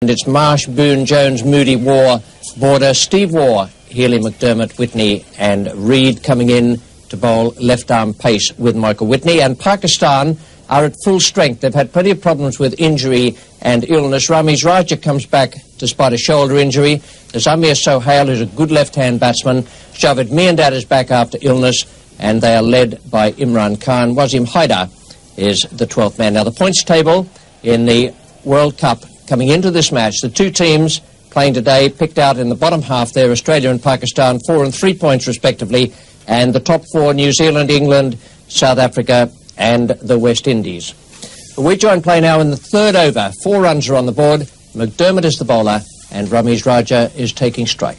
And it's Marsh, Boone, Jones, Moody, Waugh, Border, Steve Waugh, Healy, McDermott, Whitney and Reid coming in to bowl left-arm pace with Michael Whitney. And Pakistan are at full strength. They've had plenty of problems with injury and illness. Ramiz Raja comes back despite a shoulder injury. There's Amir Sohail, who's a good left-hand batsman. Javed Miandad is back after illness, and they are led by Imran Khan. Wasim Haidar is the 12th man. Now, the points table in the World Cup coming into this match, the two teams playing today picked out in the bottom half there, Australia and Pakistan, 4 and 3 points respectively, and the top four, New Zealand, England, South Africa and the West Indies. We join play now in the third over. 4 runs are on the board. McDermott is the bowler and Ramiz Raja is taking strike.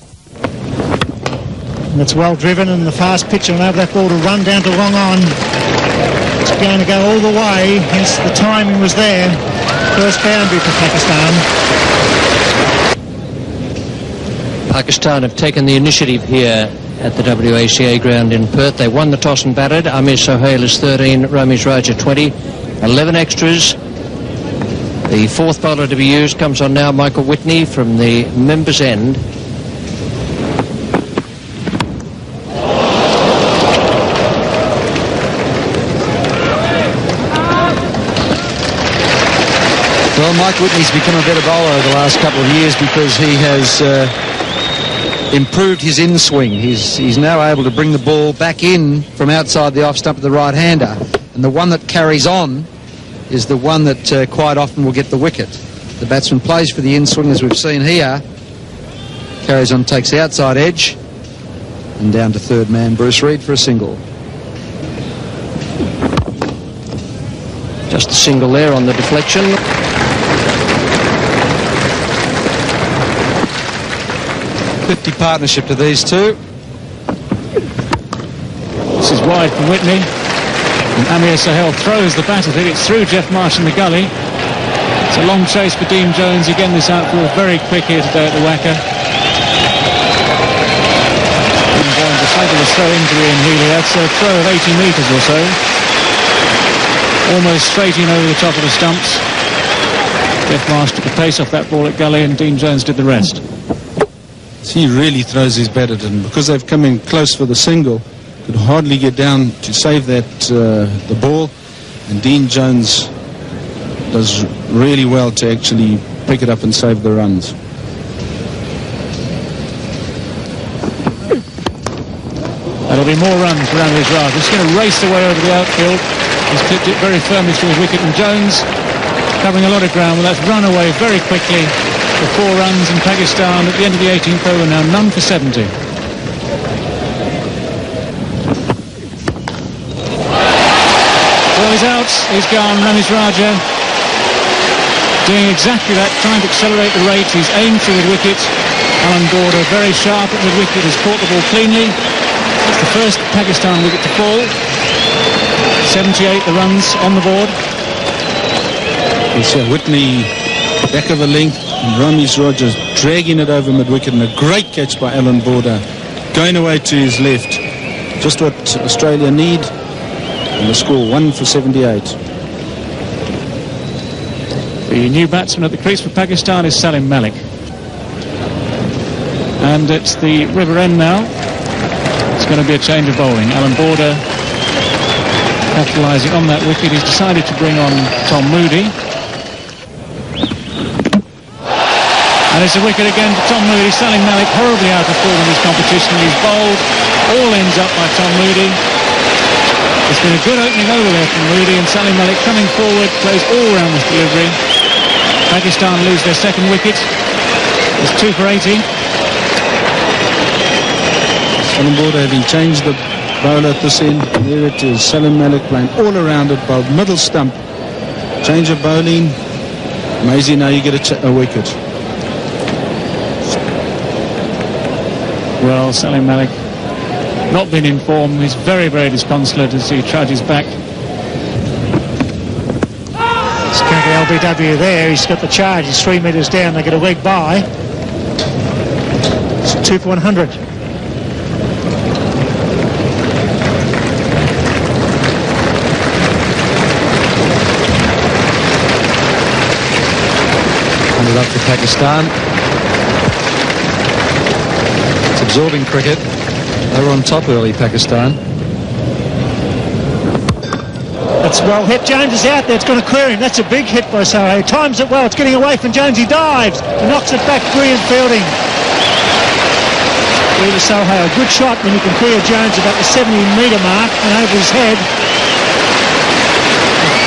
And it's well driven, and the fast pitch will enable that ball to run down to long on. It's going to go all the way, hence the timing was there. First boundary for Pakistan. Pakistan have taken the initiative here at the WACA ground in Perth. They won the toss and batted. Amir Sohail is 13, Ramiz Raja 20, 11 extras. The fourth bowler to be used comes on now, Michael Whitney from the members' end. Well, Mike Whitney's become a better bowler over the last couple of years because he has improved his in-swing. He's now able to bring the ball back in from outside the off-stump of the right-hander. And the one that carries on is the one that quite often will get the wicket. The batsman plays for the in-swing, as we've seen here. Carries on, takes the outside edge. And down to third man, Bruce Reid for a single. Just a single there on the deflection. '50 partnership to these two. This is wide from Whitney. And Amir Sohail throws the bat at it. It's through Jeff Marsh in the gully. It's a long chase for Dean Jones. Again, this outfield very quick here today at the Wacker. Dean Jones, a fabulous throw injury in Healy. That's a throw of 80 metres or so. Almost straight in over the top of the stumps. Jeff Marsh took a pace off that ball at gully and Dean Jones did the rest. He really throws his bat at it, and because they've come in close for the single, could hardly get down to save that the ball, and Dean Jones does really well to actually pick it up and save the runs. That'll be more runs for Ramiz Raja. He's going to race away over the outfield. He's clipped it very firmly through his wicket, and Jones covering a lot of ground. Well, that's run away very quickly for 4 runs, and Pakistan at the end of the 18th over now, none for 70. Ball is out, he's gone, Ramiz Raja doing exactly that, trying to accelerate the rate. He's aimed for the wicket. Alan Border very sharp at the wicket, has caught the ball cleanly. It's the first Pakistan wicket to fall. 78 the runs on the board. So Whitney back of a length, and Ramiz Raja dragging it over mid-wicket, and a great catch by Alan Border, going away to his left. Just what Australia need, and the score 1 for 78. The new batsman at the crease for Pakistan is Salim Malik. And it's the river end now. It's going to be a change of bowling. Alan Border capitalising on that wicket. He's decided to bring on Tom Moody. And it's a wicket again for Tom Moody. Salim Malik horribly out of form in this competition. He's bowled. All ends up by Tom Moody. It's been a good opening over there from Moody, and Salim Malik coming forward, plays all round this delivery. Pakistan lose their second wicket. It's 2 for 80. Salim Border having changed the bowler at this end. There it is. Salim Malik playing all around it, bowled middle stump. Change of bowling. Amazing, now you get a wicket. Well, Salim Malik not been in form. He's very, very disconsolate as he trudges back. It's currently LBW there. He's got the charge. He's 3 metres down. They get a leg by. It's 2 for 100. up for Pakistan. It's absorbing cricket. They were on top early, Pakistan. That's well hit. Jones is out there. It's going to clear him. That's a big hit by Sohail. Times it well. It's getting away from Jones. He dives. He knocks it back. Brilliant fielding. Either Sohail. Good shot when you can clear Jones about the 70-metre mark and over his head.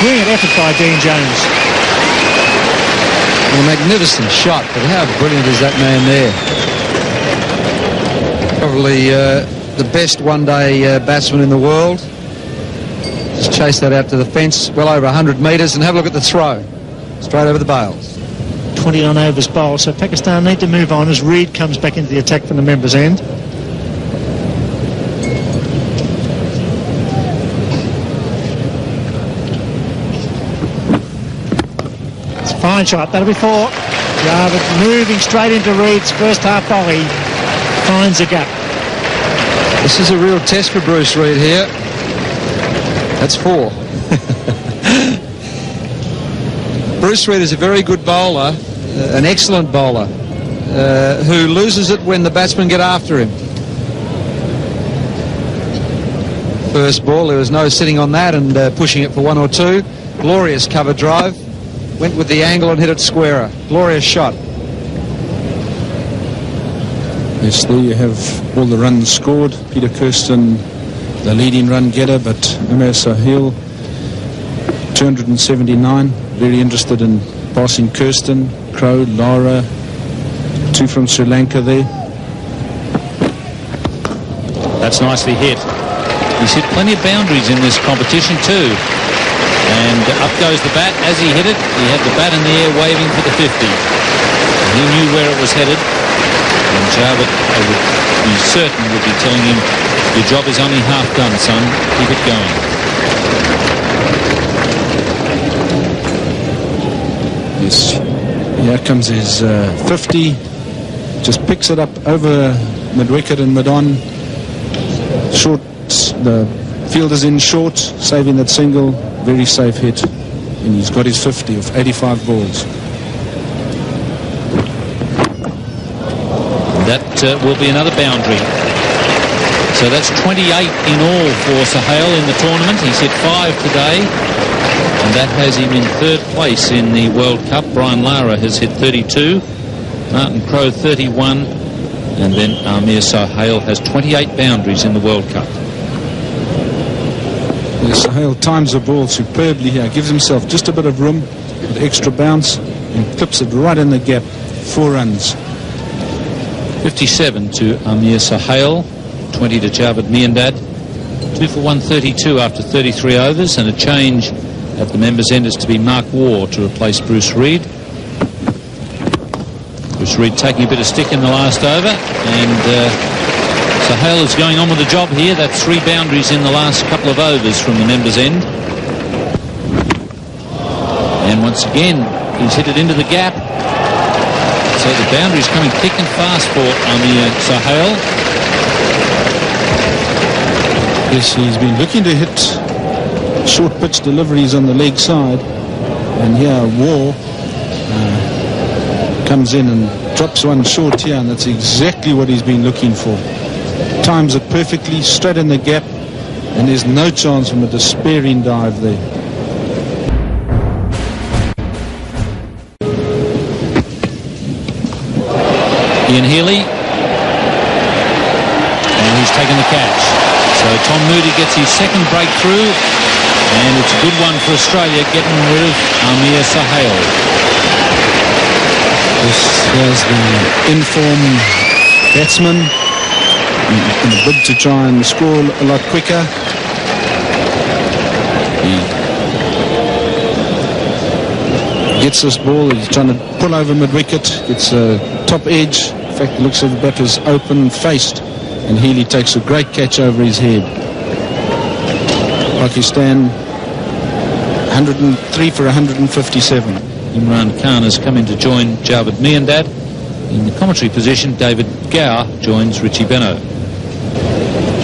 Brilliant effort by Dean Jones. Well, a magnificent shot, but how brilliant is that man there? Probably the best one-day batsman in the world. Just chase that out to the fence, well over 100 metres, and have a look at the throw. Straight over the bails. 29 overs bowled, so Pakistan need to move on as Reed comes back into the attack from the members' end. It's a fine shot, that'll be 4. Jarvid moving straight into Reed's first half volley. Finds a gap. This is a real test for Bruce Reed here. That's 4. Bruce Reed is a very good bowler, an excellent bowler, who loses it when the batsmen get after him. First ball, there was no sitting on that and pushing it for 1 or 2. Glorious cover drive. Went with the angle and hit it squarer. Glorious shot. Yes, there you have all the runs scored. Peter Kirsten, the leading run getter, but Amir Sohail, 279. Very interested in passing Kirsten, Crow, Lara, 2 from Sri Lanka there. That's nicely hit. He's hit plenty of boundaries in this competition too. And up goes the bat. As he hit it, he had the bat in the air waving for the 50. And he knew where it was headed. And Jarvid, I would be certain, would be telling him, your job is only half done, son. Keep it going. Yes, here comes his 50. Just picks it up over mid-wicket and mid-on. Short, the fielder's in short, saving that single. Very safe hit. And he's got his 50 of 85 balls. That will be another boundary. So that's 28 in all for Sohail in the tournament. He's hit 5 today, and that has him in 3rd place in the World Cup. Brian Lara has hit 32, Martin Crowe 31, and then Amir Sohail has 28 boundaries in the World Cup. Yes, Sohail times the ball superbly here, gives himself just a bit of room with extra bounce and clips it right in the gap. 4 runs. 57 to Amir Sohail, 20 to Jarvid Miandad. 2 for 132 after 33 overs, and a change at the members' end is to be Mark Waugh to replace Bruce Reed. Bruce Reed taking a bit of stick in the last over, and Sohail is going on with the job here. That's 3 boundaries in the last couple of overs from the members' end. And once again, he's hit it into the gap. So the boundary's coming thick and fast for Amir Sohail. Yes, he's been looking to hit short pitch deliveries on the leg side. And here, Waugh comes in and drops one short here, and that's exactly what he's been looking for. Times it perfectly, straight in the gap, and there's no chance from a despairing dive there. Ian Healy, and he's taken the catch. So Tom Moody gets his 2nd breakthrough, and it's a good one for Australia, getting rid of Amir Sohail. This was the in-form batsman in a bid to try and score a lot quicker. He gets this ball, he's trying to pull over mid-wicket, gets a top edge. In fact, it looks like the bat was open faced, and Healy takes a great catch over his head. Pakistan 103 for 157. Imran Khan has come in to join Jarvid Miandad. In the commentary position, David Gower joins Richie Beno.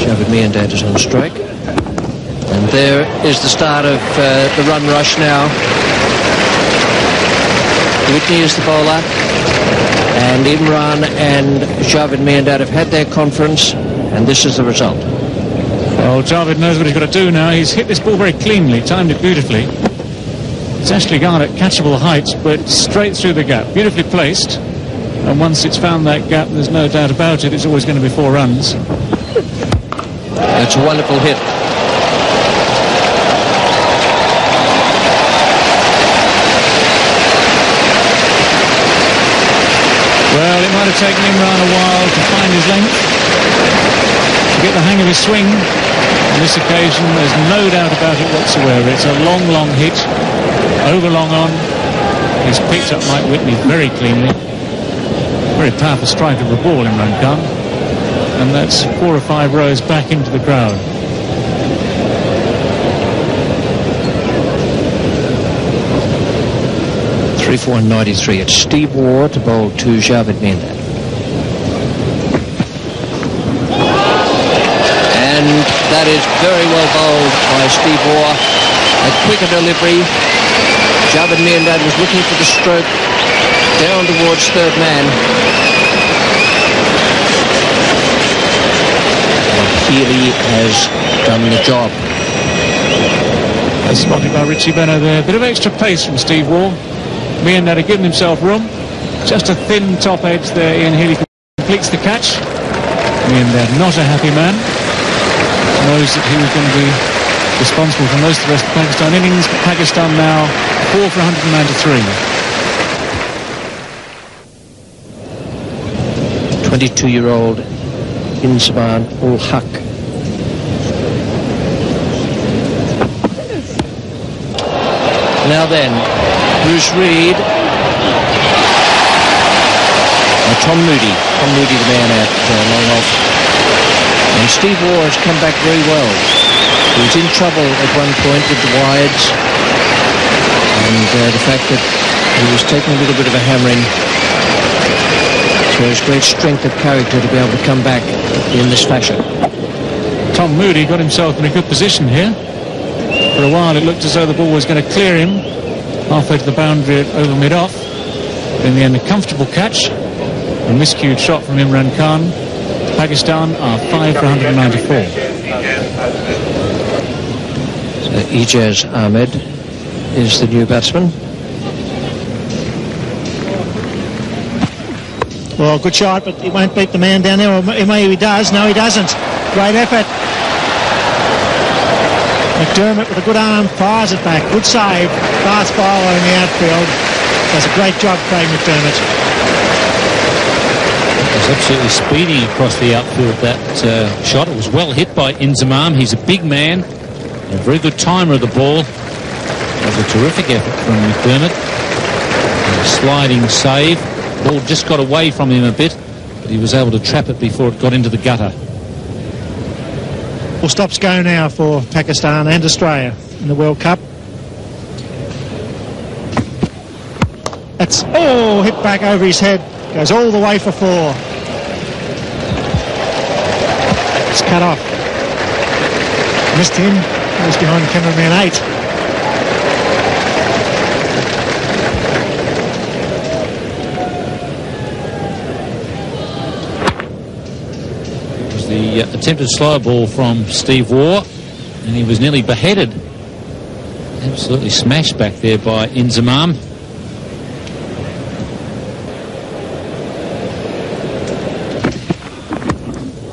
Jarvid Miandad is on strike. And there is the start of the run rush now. Whitney is the bowler. And Imran and Javed Miandad have had their conference, and this is the result. Well, Javed knows what he's got to do now. He's hit this ball very cleanly, timed it beautifully. It's actually gone at catchable heights, but straight through the gap. Beautifully placed. And once it's found that gap, there's no doubt about it, it's always going to be 4 runs. That's a wonderful hit. Well, it might have taken Imran a while to find his length, to get the hang of his swing. On this occasion, there's no doubt about it whatsoever. It's a long, long hit, over long on. He's picked up Mike Whitney very cleanly. Very powerful strike of the ball, Imran Khan. And that's 4 or 5 rows back into the crowd. .34.93. It's Steve Waugh to bowl to Javed Miandad. And that is very well bowled by Steve Waugh. A quicker delivery. Javed Miandad was looking for the stroke down towards third man. And Healy has done the job. That's spotted by Richie Benno there. Bit of extra pace from Steve Waugh. Miandad had given himself room. Just a thin top edge there. Ian Healy completes the catch. Miandad not a happy man. Knows that he was going to be responsible for most of the rest of the Pakistan innings. But Pakistan now 4 for 193. 22-year-old Inzamam ul Haq. Now then, Bruce Reid. Tom Moody. Tom Moody, the man at long off. And Steve Waugh has come back very well. He was in trouble at one point with the wides. And the fact that he was taking a little bit of a hammering shows great strength of character to be able to come back in this fashion. Tom Moody got himself in a good position here. For a while it looked as though the ball was going to clear him halfway to the boundary over mid-off. In the end, a comfortable catch. A miscued shot from Imran Khan. Pakistan are 5 for 194. So Ijaz Ahmed is the new batsman. Well, good shot, but he won't beat the man down there. Or maybe he does. No, he doesn't. Great effort. McDermott with a good arm fires it back. Good save. Fast bowler in the outfield. Does a great job, Craig McDermott. It was absolutely speedy across the outfield, that shot. It was well hit by Inzamam. He's a big man, a very good timer of the ball. It was a terrific effort from McDermott. A sliding save. Ball just got away from him a bit, but he was able to trap it before it got into the gutter. Full stops go now for Pakistan and Australia in the World Cup. That's, oh, hit back over his head. Goes all the way for 4. It's cut off. Missed him. He was behind cameraman 8. The attempted slow ball from Steve Waugh, and he was nearly beheaded. Absolutely smashed back there by Inzamam.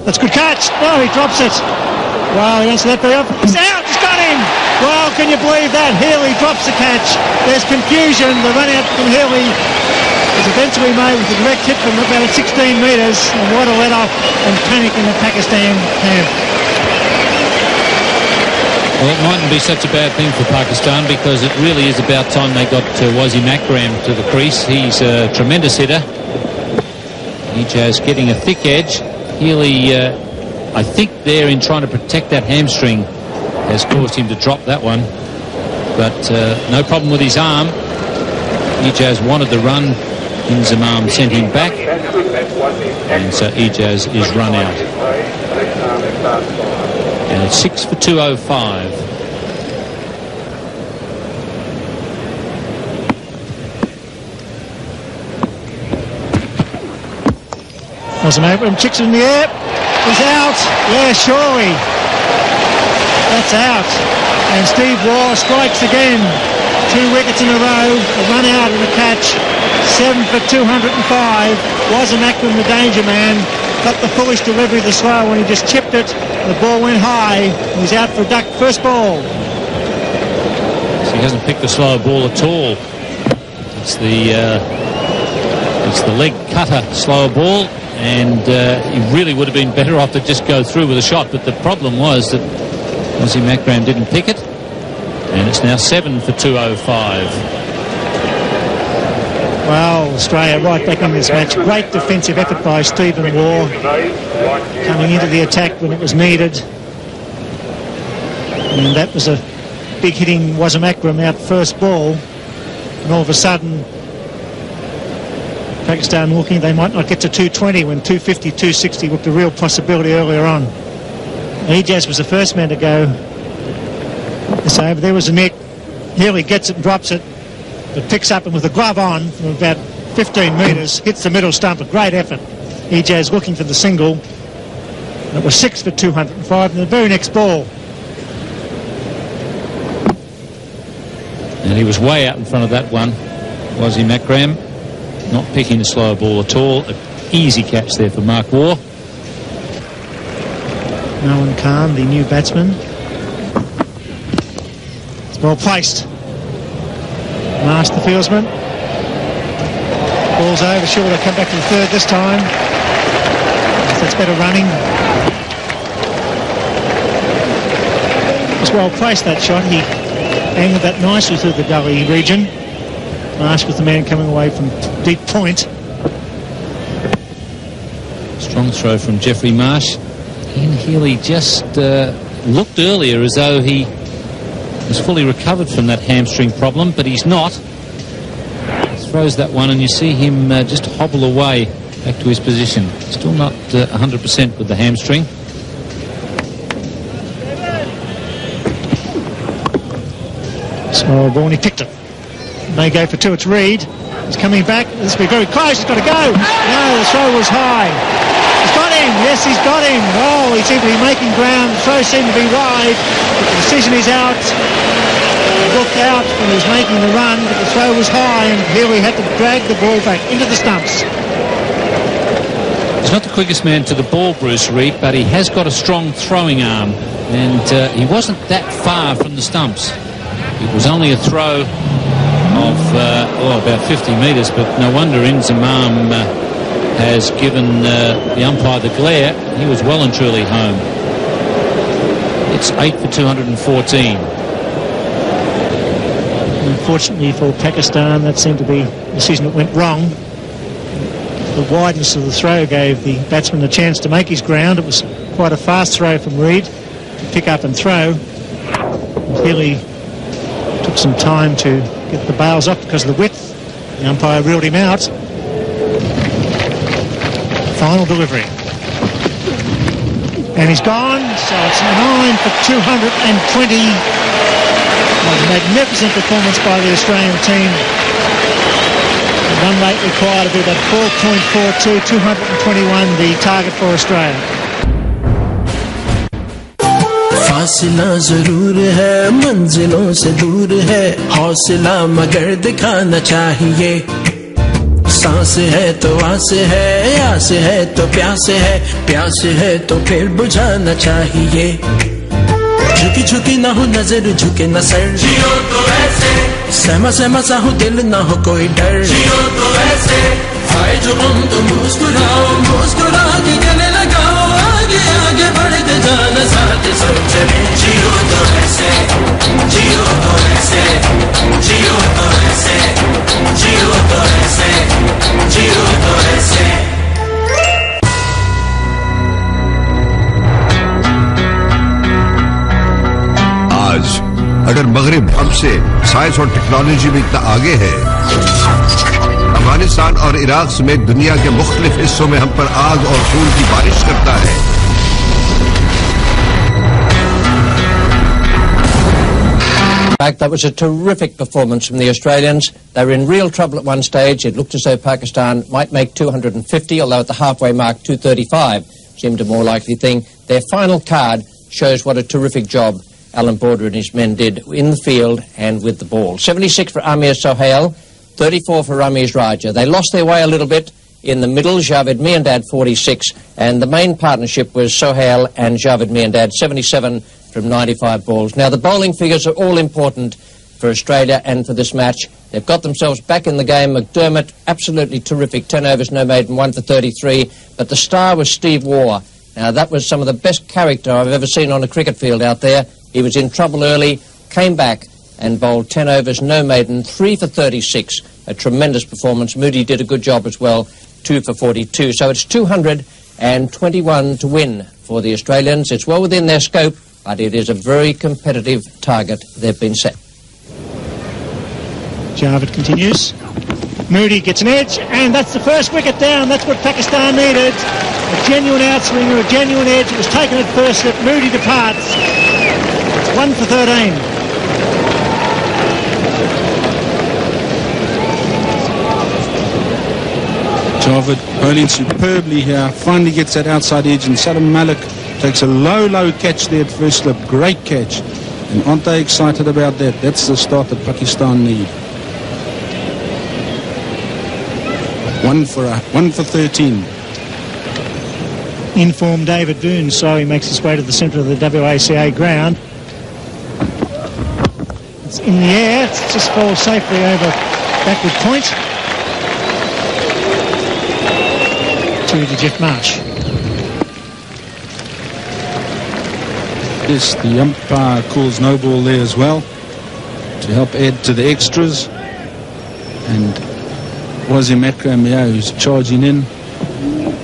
That's a good catch. No, he drops it. Well, he wants to let the up. He's out. He's got him. Well, can you believe that? Healy drops the catch. There's confusion. The run out from Healy is eventually made with a direct hit from about 16 metres, and what a let-off and panic in the Pakistan camp. Well, it mightn't be such a bad thing for Pakistan, because it really is about time they got Wasim Akram to the crease. He's a tremendous hitter. Ijaz getting a thick edge. Healy, I think there in trying to protect that hamstring has caused him to drop that one. But no problem with his arm. Ijaz wanted the run. Inzamam sent him back, and so Ijaz is run out. And it's 6 for 205. Wasn't over him, chicks in the air. He's out. Yeah, surely. That's out. And Steve Waugh strikes again. 2 wickets in a row. A run out and a catch. 7 for 205. Wasn't Akram the danger man. Got the foolish delivery of the slow when he just chipped it. The ball went high. He's out for a duck. First ball. So he hasn't picked the slower ball at all. It's the leg cutter slower ball, and he really would have been better off to just go through with a shot. But the problem was that Ozzy Macram didn't pick it, and it's now 7 for 205. Well, Australia right back in this match. Great defensive effort by Stephen Waugh, coming into the attack when it was needed. And that was a big hitting Wasim Akram out first ball. And all of a sudden, Pakistan looking they might not get to 220 when 250, 260 looked a real possibility earlier on. Ejaz was the first man to go. So over there was a nick. Here he gets it and drops it, but picks up and with the glove on from about 15 metres, hits the middle stump. A great effort. Ejaz looking for the single. And it was 6 for 205 in the very next ball. And he was way out in front of that one, was he, Macram? Not picking the slower ball at all. An easy catch there for Mark Waugh. Nolan Khan, the new batsman. It's well placed. Marsh, the fieldsman. Ball's over. Sure, they'll come back to the third this time. That's better running. It's well placed, that shot. He angled that nicely through the gully region. Marsh was the man coming away from deep point. Strong throw from Jeffrey Marsh. Ian Healy just looked earlier as though he was fully recovered from that hamstring problem, but he's not. He throws that one and you see him just hobble away back to his position. Still not 100% with the hamstring. So Borney picked it. They go for 2. It's Reid. He's coming back. This will be very close. He's got to go. No, the throw was high. He's got him. Yes, he's got him. Oh, he seemed to be making ground. The throw seemed to be wide. But the decision is out. He looked out when he was making the run, but the throw was high, and here he had to drag the ball back into the stumps. He's not the quickest man to the ball, Bruce Reid, but he has got a strong throwing arm, and he wasn't that far from the stumps. It was only a throw of about 50 metres, but no wonder Inzamam has given the umpire the glare. He was well and truly home. It's 8 for 214. Unfortunately for Pakistan, that seemed to be a decision that went wrong. The wideness of the throw gave the batsman a chance to make his ground. It was quite a fast throw from Reid to pick up and throw. Healy took some time to get the bails off because of the width. The umpire reeled him out. Final delivery. And he's gone, so it's 9 for 220. A magnificent performance by the Australian team. The run rate required to be about 4.42, 221 the target for Australia. फासिला जरूर है मंजिलों से दूर है हौसला मगर दिखाना चाहिए सांस है तो आस है तो प्यास है तो फिर बुझाना चाहिए झुकी झुकी ना हो नजर झुके न सर जियो तो ऐसे सहमा सहमा सा हो दिल ना हो कोई डर जियो तो ऐसे आए जो हम तो मुस्कुराओ मुस्कुरा के गले लगाओ आगे आगे बढ़ते जाना साथ सोच में जियो तो ऐसे जियो तो ऐसे जियो तो ऐसे जियो तो ऐसे जियो तो ऐसे अगर मगरिब हमसे साइंस और टेक्नोलॉजी में इतना आगे है, अफगानिस्तान और इराक समेत दुनिया के मुख्तलिफ हिस्सों में हम पर आग और खून की बारिश करता है, fact, that was a terrific performance from the Australians. They were in real trouble at one stage. It looked as though Pakistan might make 250, although at the halfway mark 235 seemed a more likely thing. Their final card shows what a terrific job Alan Border and his men did in the field and with the ball. 76 for Amir Sohail, 34 for Ramiz Raja. They lost their way a little bit in the middle. Javed Miandad 46, and the main partnership was Sohail and Javed Miandad, 77 from 95 balls. Now the bowling figures are all important for Australia and for this match. They've got themselves back in the game. McDermott, absolutely terrific, 10 overs, no maiden, 1 for 33, but the star was Steve Waugh. Now that was some of the best character I've ever seen on a cricket field out there. He was in trouble early, came back and bowled 10 overs, no maiden, 3 for 36. A tremendous performance. Moody did a good job as well, 2 for 42. So it's 221 to win for the Australians. It's well within their scope, but it is a very competitive target they've been set. Javed continues. Moody gets an edge, and that's the first wicket down. That's what Pakistan needed. A genuine outswinger, a genuine edge. It was taken at first slip. Moody departs. 1 for 13. Javed bowling superbly here. Finally gets that outside edge, and Salam Malik takes a low catch there at first slip. Great catch. And aren't they excited about that? That's the start that Pakistan need. 1 for 13. Informed David Boone, so he makes his way to the centre of the WACA ground. It's in the air, it's just falls safely over backward point to Jeff Marsh. Yes, the umpire calls no ball there as well to help add to the extras. And Wasim Akram, who's charging in,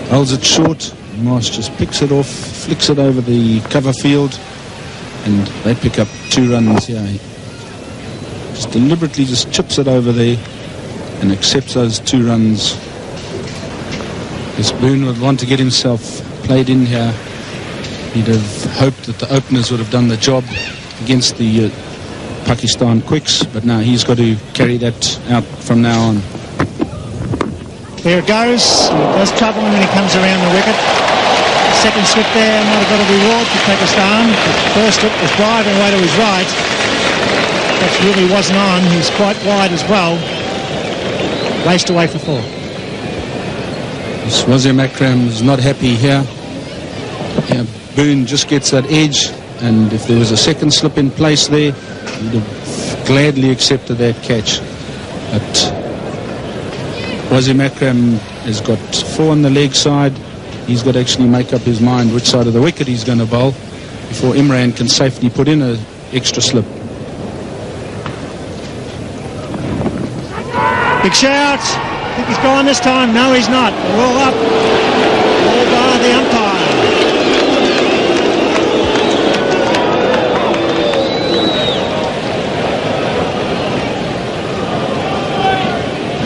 holds it short. Marsh just picks it off, flicks it over the cover field, and they pick up 2 runs here. He just deliberately just chips it over there and accepts those 2 runs. Because Boone would want to get himself played in here. He'd have hoped that the openers would have done the job against the Pakistan quicks, but now he's got to carry that out from now on. There it goes. It does trouble him when he comes around the wicket. The second slip there might have got a reward for Pakistan. The first slip was driving away to his right. That really wasn't on. He's quite wide as well. Raced away for 4. Wasim Akram is not happy here. Yeah, Boone just gets that edge, and if there was a second slip in place there, he'd have gladly accepted that catch. But Wasim Akram has got 4 on the leg side. He's got to actually make up his mind which side of the wicket he's going to bowl before Imran can safely put in an extra slip. Big shout. I think he's gone this time. No, he's not. They're all up. All by the umpire.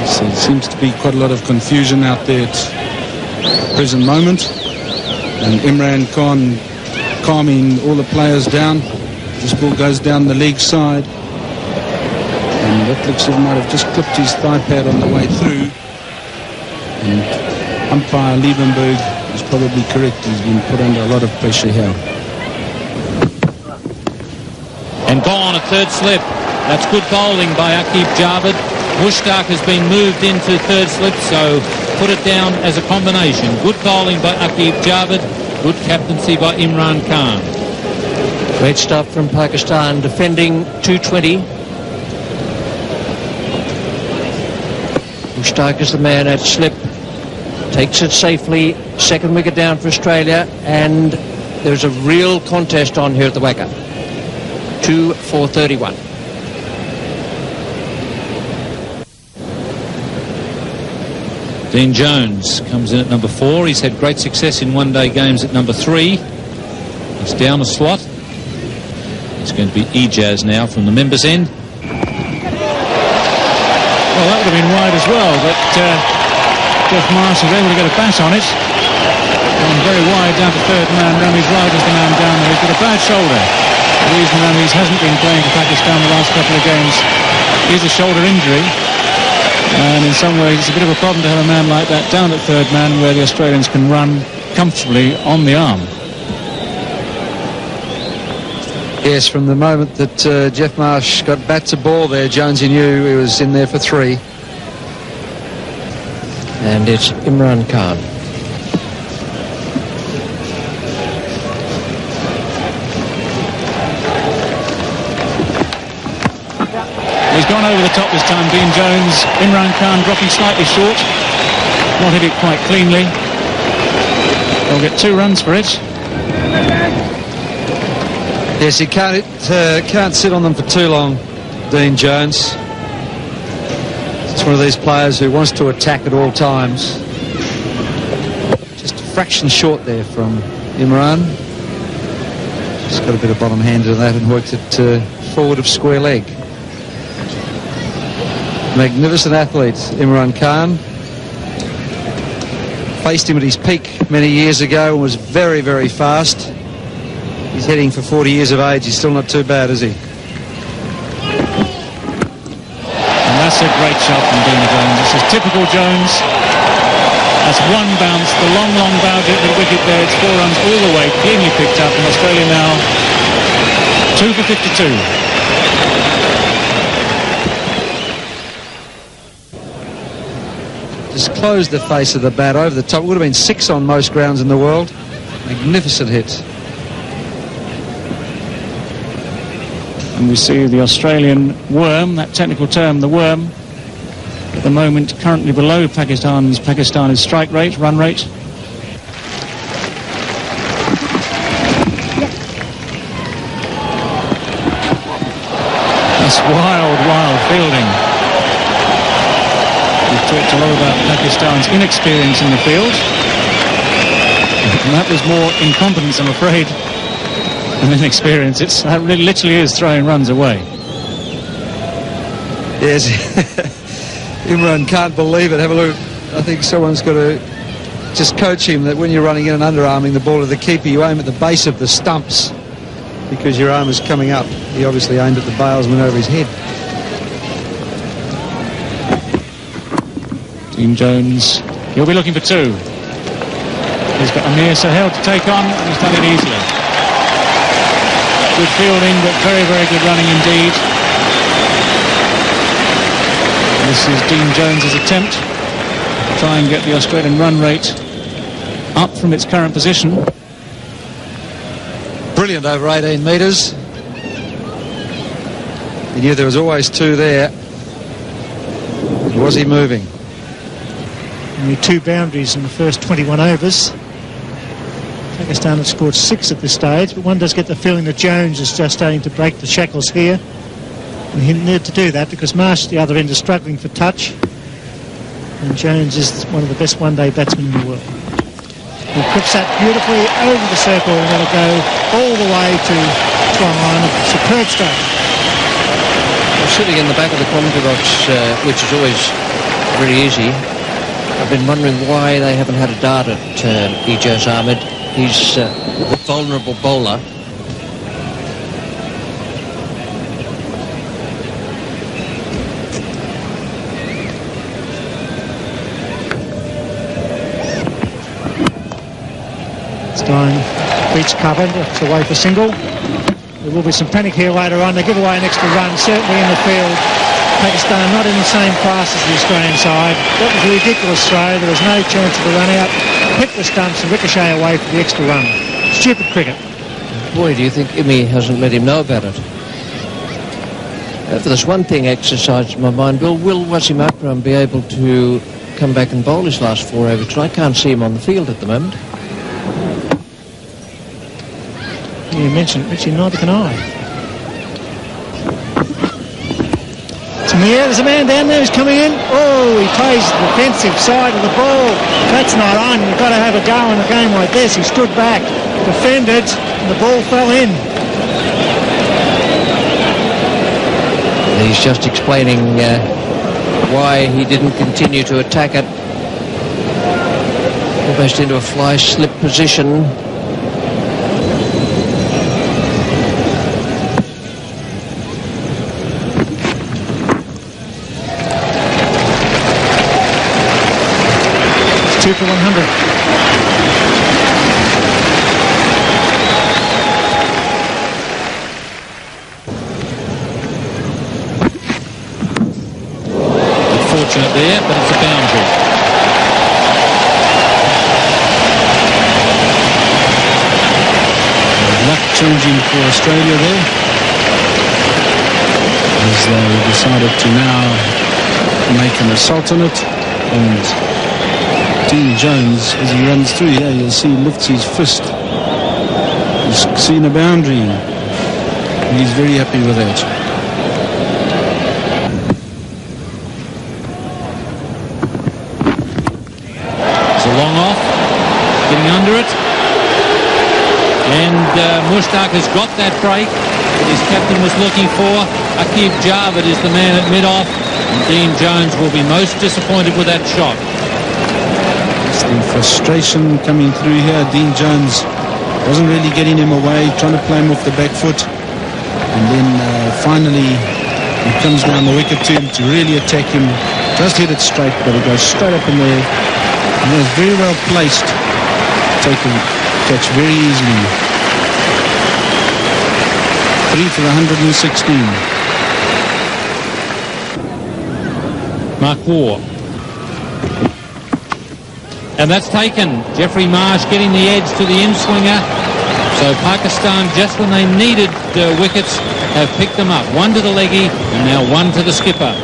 So there seems to be quite a lot of confusion out there at the present moment. And Imran Khan calming all the players down. This ball goes down the leg side. And that looks like he might have just clipped his thigh pad on the way through. And umpire Liebenberg is probably correct. He's been put under a lot of pressure here. And gone, a third slip. That's good bowling by Aqib Javed. Mushtaq has been moved into third slip, so put it down as a combination. Good bowling by Aqib Javed. Good captaincy by Imran Khan. Great stuff from Pakistan, defending 220. Mushtaq is the man at slip, takes it safely, second wicket down for Australia, and there's a real contest on here at the WACA. 2 for 31. Dean Jones comes in at number 4. He's had great success in one-day games at number 3. He's down a slot. It's going to be Ijaz now from the members' end. Well, that would have been wide as well, but Jeff Marsh was able to get a bat on it. Gone very wide down to third man. Ramiz Raja is the man down there. He's got a bad shoulder. The reason that he hasn't been playing for Pakistan the last couple of games is a shoulder injury. And in some ways, it's a bit of a problem to have a man like that down at third man where the Australians can run comfortably on the arm. Yes, from the moment that Jeff Marsh got bat to ball there, Jonesy knew he was in there for 3. And it's Imran Khan. He's gone over the top this time, Dean Jones. Imran Khan dropping slightly short. Not hit it quite cleanly. They'll get 2 runs for it. Yes, he can't sit on them for too long, Dean Jones. It's one of these players who wants to attack at all times. Just a fraction short there from Imran. Just got a bit of bottom hand to that and works it forward of square leg. Magnificent athlete, Imran Khan. Faced him at his peak many years ago and was very, very fast. He's heading for 40 years of age. He's still not too bad, is he? And that's a great shot from Dean Jones. This is typical Jones. That's one bounce, the long, long bounce at the wicket there. It's 4 runs all the way, cleanly picked up, and Australia now 2 for 52. Just closed the face of the bat over the top. It would have been 6 on most grounds in the world. Magnificent hit. And we see the Australian worm, that technical term, the worm, at the moment currently below Pakistan's strike rate, run rate. That's wild, wild fielding. We've talked a lot about Pakistan's inexperience in the field. And that was more incompetence, I'm afraid, than inexperience. That really literally is throwing runs away. Yes. Imran can't believe it. Have a look. I think someone's got to just coach him that when you're running in and underarming the ball to the keeper, you aim at the base of the stumps because your arm is coming up. He obviously aimed at the bailsman over his head. Dean Jones, he'll be looking for 2. He's got Amir Sahel to take on, and he's done it easily. Good fielding, but very, very good running indeed. This is Dean Jones's attempt to try and get the Australian run rate up from its current position. Brilliant over 18 metres. He knew there was always 2 there. Was he moving? Only 2 boundaries in the first 21 overs. Pakistan have scored 6 at this stage, but one does get the feeling that Jones is just starting to break the shackles here. And he needed to do that because Marsh at the other end is struggling for touch. And Jones is one of the best one-day batsmen in the world. He clips that beautifully over the circle and let it go all the way to try line. A superb stroke. Well, sitting in the back of the commentary box, which is always very easy, I've been wondering why they haven't had a dart at Ijaz Ahmed. He's a vulnerable bowler. Stein beats covered, it's away for single. There will be some panic here later on. They give away an extra run, certainly in the field. Pakistan not in the same class as the Australian side. That was a ridiculous throw. There was no chance of the run out. Hit the stumps and ricochet away for the extra run. Stupid cricket. Boy, do you think Imi hasn't let him know about it? For this one thing exercised in my mind, will Wasim Akram be able to come back and bowl his last 4 overs? I can't see him on the field at the moment. You mentioned it, Richie, neither can I. It's in the air, there's a man down there who's coming in. Oh, he plays the defensive side of the ball. That's not on. You've got to have a go in a game like this. He stood back, defended, and the ball fell in. He's just explaining why he didn't continue to attack it. Almost into a fly slip position. 2 for 100. Fortunate there, but it's a boundary. Luck changing for Australia there, as they decided to now make an assault on it. And Dean Jones, as he runs through here, you'll see he lifts his fist. He's seen a boundary, and he's very happy with that. Long off, getting under it, and Mushtaq has got that break that his captain was looking for. Aqib Javed is the man at mid-off, and Dean Jones will be most disappointed with that shot. It's the frustration coming through here. Dean Jones wasn't really getting him away, trying to play him off the back foot, and then finally he comes down the wicket to him to really attack him. Just hit it straight, but it goes straight up in there. And it was very well placed. Take a catch very easily. 3 for 116. Mark Waugh. And that's taken. Jeffrey Marsh getting the edge to the in-swinger. So Pakistan, just when they needed wickets, have picked them up. One to the leggy and now one to the skipper.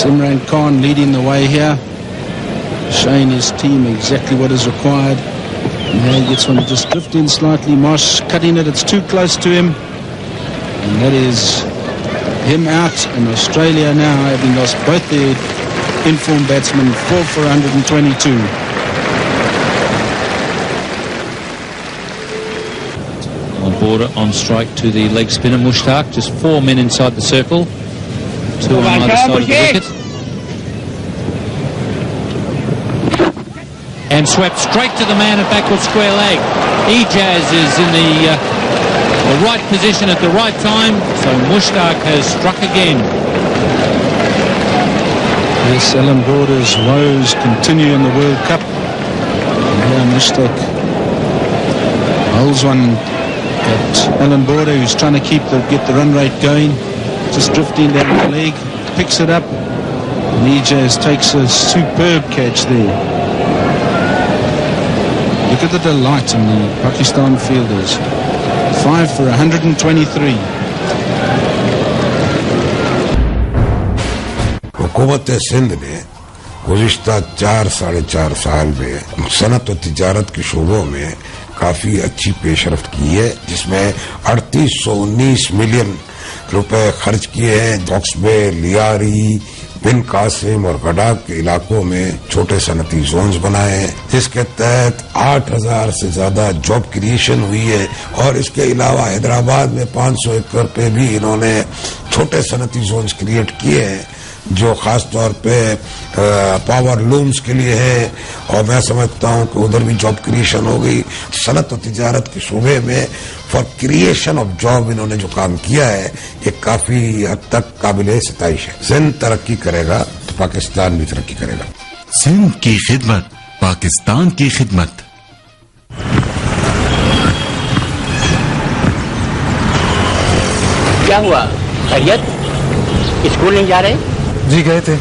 Imran Khan leading the way here, showing his team exactly what is required. And now he gets one to just drift in slightly. Marsh cutting it, it's too close to him. And that is him out, and Australia now having lost both their informed batsmen. 4 for 122. On border, on strike to the leg spinner Mushtaq. Just 4 men inside the circle. 2 on either side of the wicket. And swept straight to the man at backward square leg. Ijaz is in the right position at the right time, so Mushtaq has struck again. Yes, Alan Border's woes continue in the World Cup. And here Mushtaq holds one at Alan Border, who's trying to get the run rate going. Just drifting down the leg, picks it up, and Ijaz takes a superb catch there. Look at the delight in the Pakistan fielders. 5 for 123. हुकूमत सिंध ने गुज़िश्ता 4-4.5 साल में सनत और तिजारत के शोबों में काफी अच्छी पेशरफ्त की है, जिसमें 3819 मिलियन रुपए खर्च किए हैं। बॉक्सबे, लियारी, बिन कासिम और गडाक के इलाकों में छोटे सनती जोन्स बनाए हैं, जिसके तहत 8000 से ज्यादा जॉब क्रिएशन हुई है। और इसके अलावा हैदराबाद में 500 एकड़ पे भी इन्होंने छोटे सनती जोन्स क्रिएट किए हैं, जो खास तौर पे पावर लूम्स के लिए है। और मैं समझता हूं कि उधर भी जॉब क्रिएशन हो गई। सनत और तिजारत के शोबे में फॉर क्रिएशन ऑफ जॉब इन्होंने जो काम किया है, ये काफी हद तक काबिल सिताइश है। सिंध तरक्की करेगा तो पाकिस्तान भी तरक्की करेगा। सिंध की खिदमत, पाकिस्तान की खिदमत। क्या हुआ? खैरियत? स्कूल नहीं जा रहे? जी गए थे,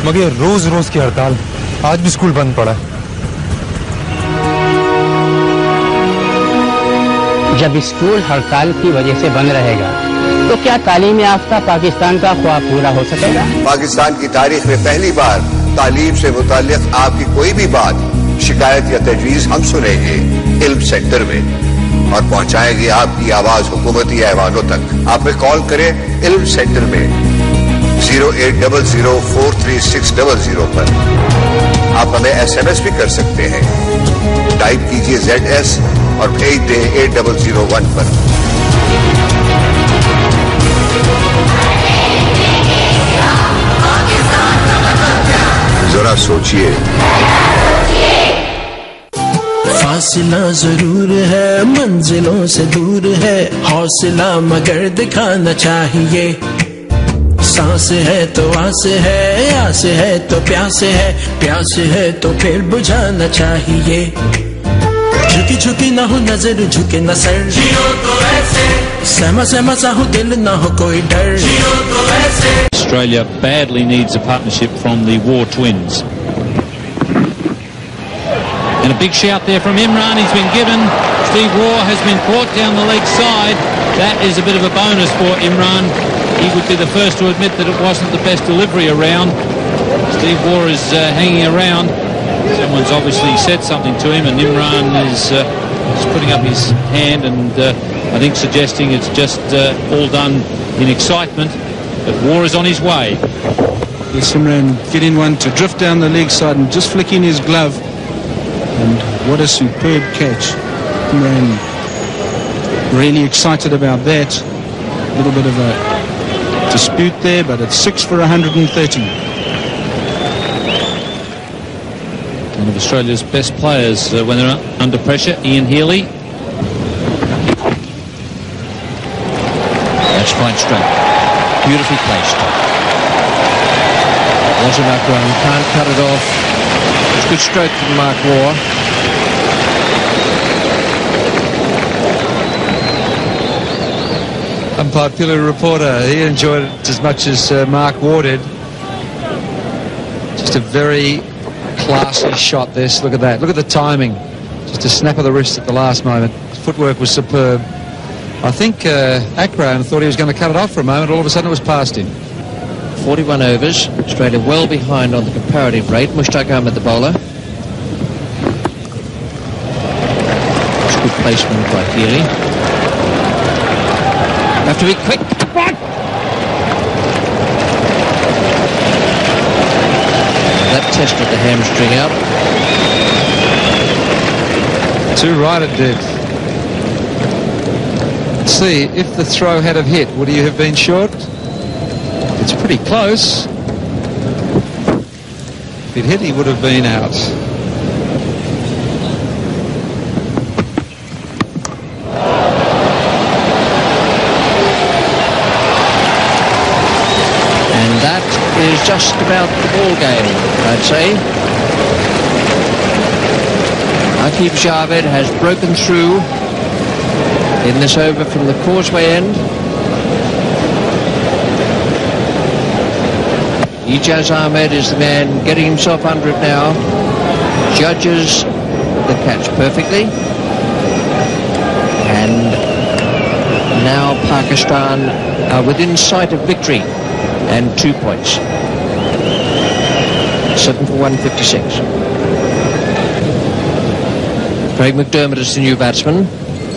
मगर रोज रोज की हड़ताल, आज भी स्कूल बंद पड़ा। जब स्कूल हड़ताल की वजह से बंद रहेगा तो क्या तालीम याफ्ता पाकिस्तान का ख्वाब पूरा हो सकेगा? पाकिस्तान की तारीख में पहली बार तालीम से मुताल्लिक आपकी कोई भी बात, शिकायत या तजवीज हम सुनेंगे इल्म सेंटर में और पहुंचाएंगे आपकी आवाज हुकूमती ऐवानों तक। आप में कॉल करें इल्म सेंटर में 0800436000 पर। आप हमें SMS भी कर सकते हैं, टाइप कीजिए ZS और भेज दें 8001 पर। जरा सोचिए। फासला जरूर है, मंजिलों से दूर है, हौसला मगर दिखाना चाहिए। सांस है तो आस है, आस है तो प्यास है, प्यास है तो फिर बुझाना चाहिए। झुकी झुकी ना हो नजर, झुके न सर, जियो तो ऐसे, सहमा सहमा सा हो दिल, ना हो कोई डर, जियो तो ऐसे। Australia badly needs a partnership from the War twins. And a big shout there from Imran. He's been given. Steve Waugh has been caught down the leg side. That is a bit of a bonus for Imran. He would be the first to admit that it wasn't the best delivery around. Steve Waugh is hanging around. Someone's obviously said something to him, and Imran is putting up his hand and I think suggesting it's just all done in excitement. But Waugh is on his way. Yes, Imran getting one to drift down the leg side and just flicking his glove. And what a superb catch. Imran really excited about that. A little bit of a dispute there, but it's 6 for 130. One of Australia's best players when they're under pressure, Ian Healy. That's fine stroke. Beautifully placed. Wazim Akram can't cut it off. It's a good stroke from Mark Waugh. Unpopular reporter, he enjoyed it as much as Mark Waugh did. Just a very classy shot this. Look at that. Look at the timing. Just a snap of the wrist at the last moment. His footwork was superb. I think Akram thought he was going to cut it off for a moment. All of a sudden it was past him. 41 overs. Australia well behind on the comparative rate. Mushtaq Ahmed, the bowler. It's good placement by Healy. Have to be quick. That tested the hamstring out. Too right it did. Let's see, if the throw had have hit, would he have been short? It's pretty close. If it hit, he would have been out. And that is just about the ball game, I'd say. Aqib Javed has broken through in this over from the causeway end. Ijaz Ahmed is the man getting himself under it now. Judges the catch perfectly. And now Pakistan are within sight of victory and 2 points. 7 for 156. Craig McDermott is the new batsman.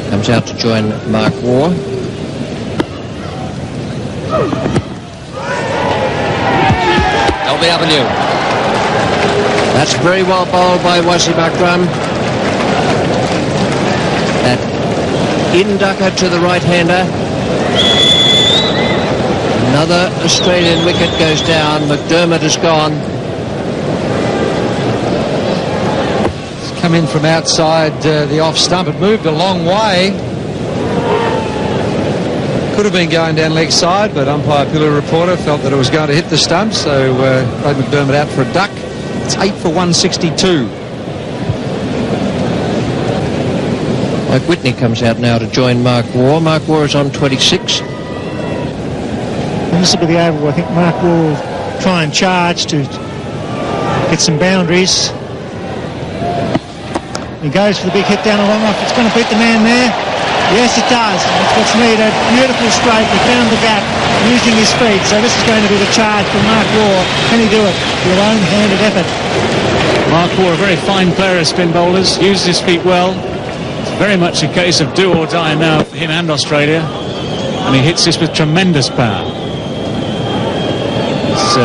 Comes out to join Mark Waugh. LBW. That's very well bowled by Wazim Akram. That in-ducker to the right-hander. Another Australian wicket goes down. McDermott is gone. It's come in from outside the off stump. It moved a long way. Could have been going down leg side, but umpire Pillar Reporter felt that it was going to hit the stump, so Craig McDermott out for a duck. It's 8 for 162. Mike Whitney comes out now to join Mark Waugh. Mark Waugh is on 26. This will be the over. I think Mark will try and charge to get some boundaries. He goes for the big hit down the long off. It's going to beat the man there. Yes, it does. That's what's needed. Beautiful straight. He found the gap using his feet. So this is going to be the charge for Mark Waugh. Can he do it? Your own-handed effort. Mark Waugh, a very fine player of spin bowlers, uses his feet well. It's very much a case of do or die now for him and Australia. And he hits this with tremendous power. It's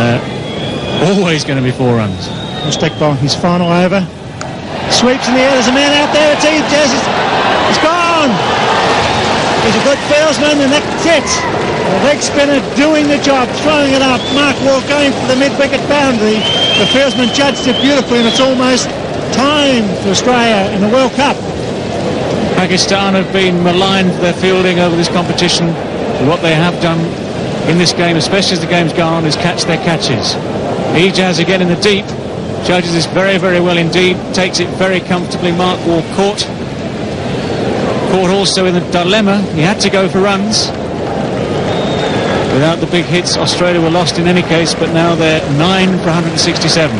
always going to be 4 runs. Mushtaq bowling his final over. Sweeps in the air. There's a man out there. It's Ijaz. It's gone. He's a good fieldsman, and that's it. The leg spinner doing the job, throwing it up. Mark Waugh going for the mid-wicket boundary. The fieldsman judged it beautifully, and it's almost time for Australia in the World Cup. Pakistan have been maligned for their fielding over this competition. What they have done in this game, especially as the game's gone on, is catch their catches. Ijaz again in the deep. Judges this very, very well indeed. Takes it very comfortably. Mark Waugh caught also in the dilemma. He had to go for runs. Without the big hits, Australia were lost in any case, but now they're 9 for 167.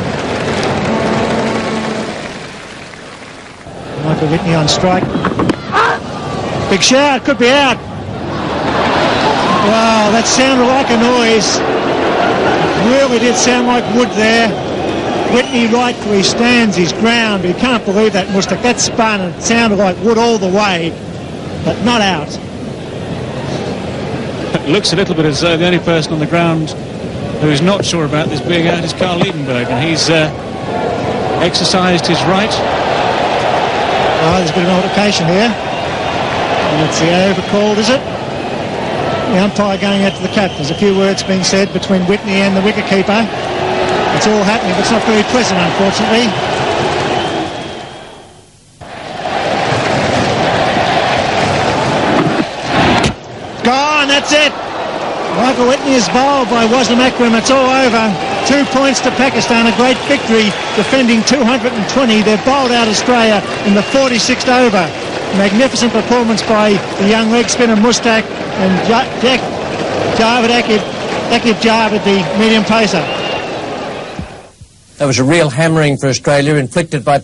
Michael Whitney on strike. Big shout, could be out. Wow, that sounded like a noise. It really did sound like wood there. Whitney rightfully stands his ground. You can't believe that, Mustak. That spun and it sounded like wood all the way, but not out. It looks a little bit as though the only person on the ground who is not sure about this being out is Carl Liebenberg, and he's exercised his right. Oh, there's a bit of an altercation here. And it's the over called, is it? The umpire going out to the cap. There's a few words being said between Whitney and the wicketkeeper. It's all happening, but it's not very pleasant, unfortunately. Gone, that's it. Michael Whitney is bowled by Wasim Akram. It's all over. 2 points to Pakistan, a great victory, defending 220. They've bowled out Australia in the 46th over. Magnificent performance by the young leg spinner Mustak and Akib Javed, the medium pacer. That was a real hammering for Australia, inflicted by